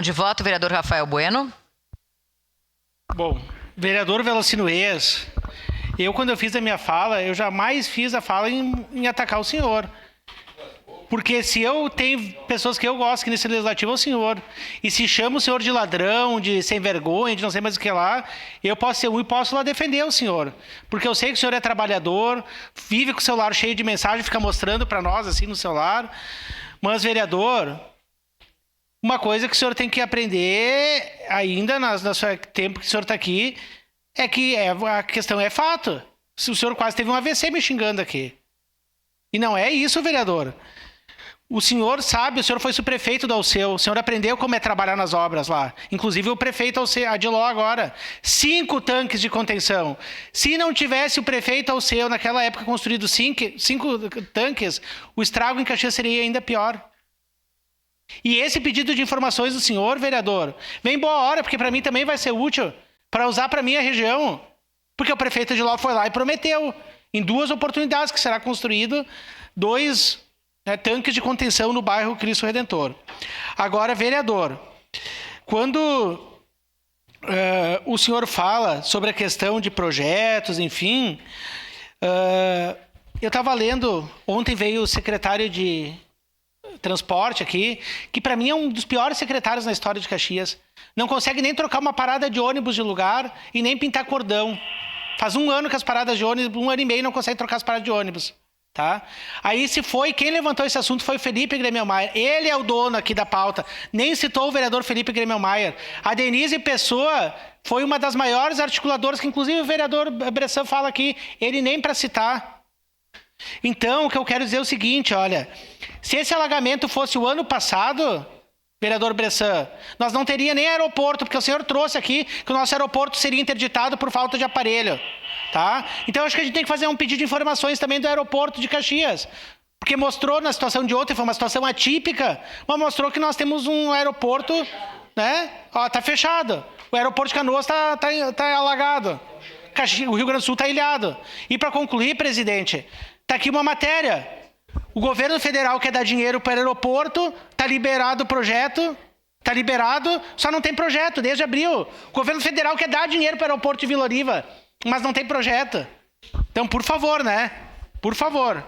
De voto, vereador Rafael Bueno. Bom, vereador Velocino Eas, quando eu fiz a minha fala, eu jamais fiz a fala em atacar o senhor. Porque se eu tenho pessoas que eu gosto aqui nesse legislativo, é o senhor. E se chama o senhor de ladrão, de sem vergonha, de não sei mais o que lá, eu posso ser um e posso lá defender o senhor. Porque eu sei que o senhor é trabalhador, vive com o celular cheio de mensagem, fica mostrando para nós assim no celular. Mas, vereador, uma coisa que o senhor tem que aprender ainda no seu tempo que o senhor está aqui, é que a questão é fato. O senhor quase teve um AVC me xingando aqui. E não é isso, vereador. O senhor sabe, o senhor foi subprefeito do Alceu, o senhor aprendeu como é trabalhar nas obras lá. Inclusive o prefeito Adiló agora. 5 tanques de contenção. Se não tivesse o prefeito Alceu naquela época construído 5 tanques, o estrago em Caxias seria ainda pior. E esse pedido de informações do senhor, vereador, vem boa hora, porque para mim também vai ser útil para usar para minha região. Porque o prefeito Adiló foi lá e prometeu, em 2 oportunidades, que será construído 2 tanques de contenção no bairro Cristo Redentor. Agora, vereador, quando o senhor fala sobre a questão de projetos, enfim, eu estava lendo, ontem veio o secretário de transporte aqui, que para mim é um dos piores secretários na história de Caxias. Não consegue nem trocar uma parada de ônibus de lugar e nem pintar cordão. Faz 1 ano que as paradas de ônibus, 1 ano e meio não consegue trocar as paradas de ônibus. Tá? Aí quem levantou esse assunto foi o Felipe Gremelmaier. Ele é o dono aqui da pauta. Nem citou o vereador Felipe Gremelmaier. A Denise Pessoa foi uma das maiores articuladoras, que inclusive o vereador Bressan fala aqui, ele nem para citar. Então, o que eu quero dizer é o seguinte, olha, se esse alagamento fosse o ano passado, vereador Bressan, nós não teria nem aeroporto, porque o senhor trouxe aqui que o nosso aeroporto seria interditado por falta de aparelho. Tá? Então, acho que a gente tem que fazer um pedido de informações também do aeroporto de Caxias. Porque mostrou na situação de ontem, foi uma situação atípica, mas mostrou que nós temos um aeroporto, né? Ó, tá fechado. O aeroporto de Canoas tá alagado. O Rio Grande do Sul tá ilhado. E para concluir, presidente, tá aqui uma matéria. O governo federal quer dar dinheiro para o aeroporto, tá liberado o projeto, tá liberado, só não tem projeto desde abril. O governo federal quer dar dinheiro para o aeroporto de Vila Oliva, mas não tem projeto. Então, por favor, né? Por favor.